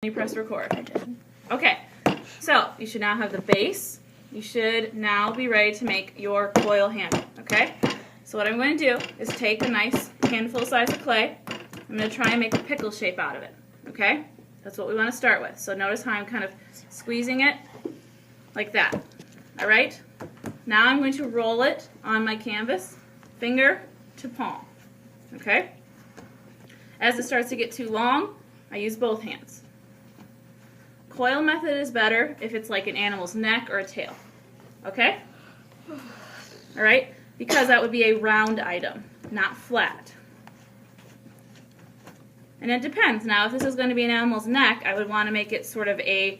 You press record. I did. Okay, so you should now have the base. You should now be ready to make your coil handle, okay? So what I'm going to do is take a nice handful size of clay. I'm going to try and make a pickle shape out of it, okay? That's what we want to start with. So notice how I'm kind of squeezing it like that, all right? Now I'm going to roll it on my canvas, finger to palm, okay? As it starts to get too long, I use both hands. Coil method is better if it's like an animal's neck or a tail. Okay? Alright? Because that would be a round item, not flat. And it depends. Now, if this is going to be an animal's neck, I would want to make it sort of a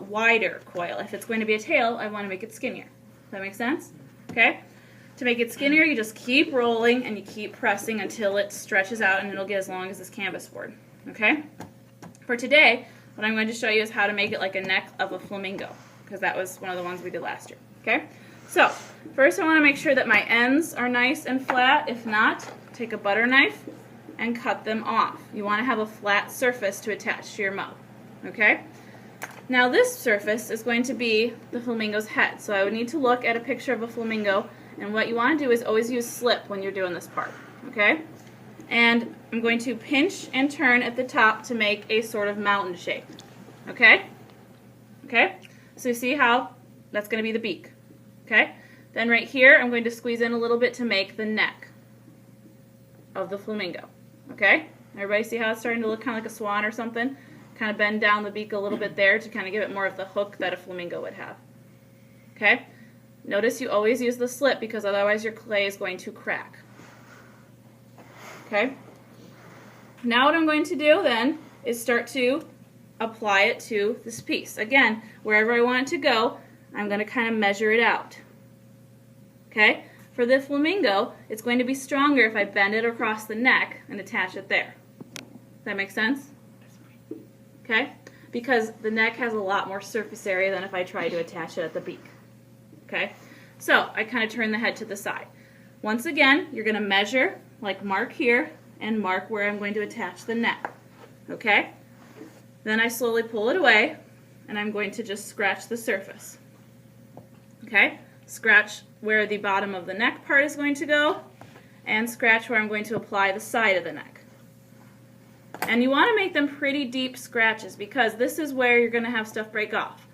wider coil. If it's going to be a tail, I want to make it skinnier. Does that make sense? Okay? To make it skinnier, you just keep rolling and you keep pressing until it stretches out and it'll get as long as this canvas board. Okay? For today, what I'm going to show you is how to make it like a neck of a flamingo, because that was one of the ones we did last year. Okay? So, first I want to make sure that my ends are nice and flat. If not, take a butter knife and cut them off. You want to have a flat surface to attach to your mouth. Okay? Now this surface is going to be the flamingo's head. So I would need to look at a picture of a flamingo, and what you want to do is always use slip when you're doing this part. Okay? And I'm going to pinch and turn at the top to make a sort of mountain shape. Okay? Okay? So you see how that's going to be the beak. Okay? Then right here, I'm going to squeeze in a little bit to make the neck of the flamingo. Okay? Everybody see how it's starting to look kind of like a swan or something? Kind of bend down the beak a little bit there to kind of give it more of the hook that a flamingo would have. Okay? Notice you always use the slip because otherwise your clay is going to crack. Okay? Now what I'm going to do then is start to apply it to this piece. Again, wherever I want it to go, I'm going to kind of measure it out. Okay? For the flamingo, it's going to be stronger if I bend it across the neck and attach it there. Does that make sense? Okay? Because the neck has a lot more surface area than if I try to attach it at the beak. Okay? So, I kind of turn the head to the side. Once again, you're going to measure, like mark here, and mark where I'm going to attach the neck. Okay? Then I slowly pull it away, and I'm going to just scratch the surface. Okay? Scratch where the bottom of the neck part is going to go, and scratch where I'm going to apply the side of the neck. And you want to make them pretty deep scratches because this is where you're going to have stuff break off.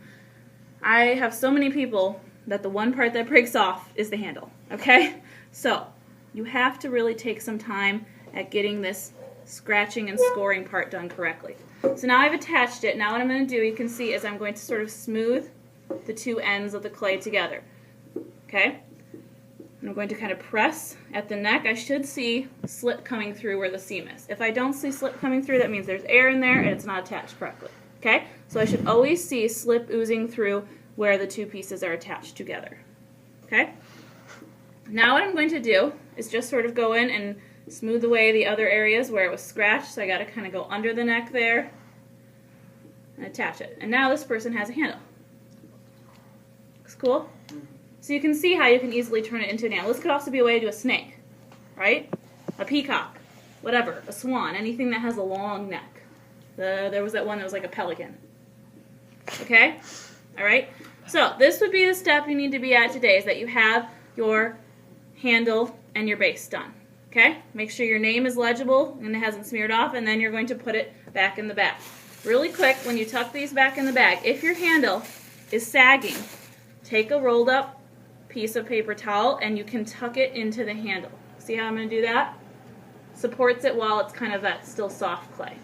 I have so many people that the one part that breaks off is the handle. Okay? So, you have to really take some time at getting this scratching and scoring part done correctly. So now I've attached it. Now what I'm going to do, you can see, is I'm going to sort of smooth the two ends of the clay together. Okay? I'm going to kind of press at the neck. I should see slip coming through where the seam is. If I don't see slip coming through, that means there's air in there and it's not attached correctly. Okay? So I should always see slip oozing through where the two pieces are attached together. Okay? Now what I'm going to do is just sort of go in and smooth away the other areas where it was scratched. So I got to kind of go under the neck there and attach it. And now this person has a handle. Looks cool? So you can see how you can easily turn it into an animal. This could also be a way to do a snake, right? A peacock, whatever, a swan, anything that has a long neck. There was that one that was like a pelican. Okay? All right? So this would be the step you need to be at today, is that you have your handle and your base done. Okay? Make sure your name is legible and it hasn't smeared off, and then you're going to put it back in the bag. Really quick, when you tuck these back in the bag, if your handle is sagging, take a rolled up piece of paper towel and you can tuck it into the handle. See how I'm going to do that? Supports it while it's kind of that still soft clay.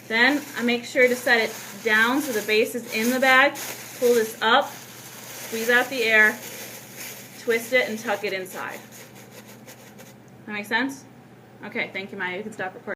Then I make sure to set it down so the base is in the bag. Pull this up, squeeze out the air, twist it, and tuck it inside. That make sense? Okay, thank you, Maya. You can stop recording.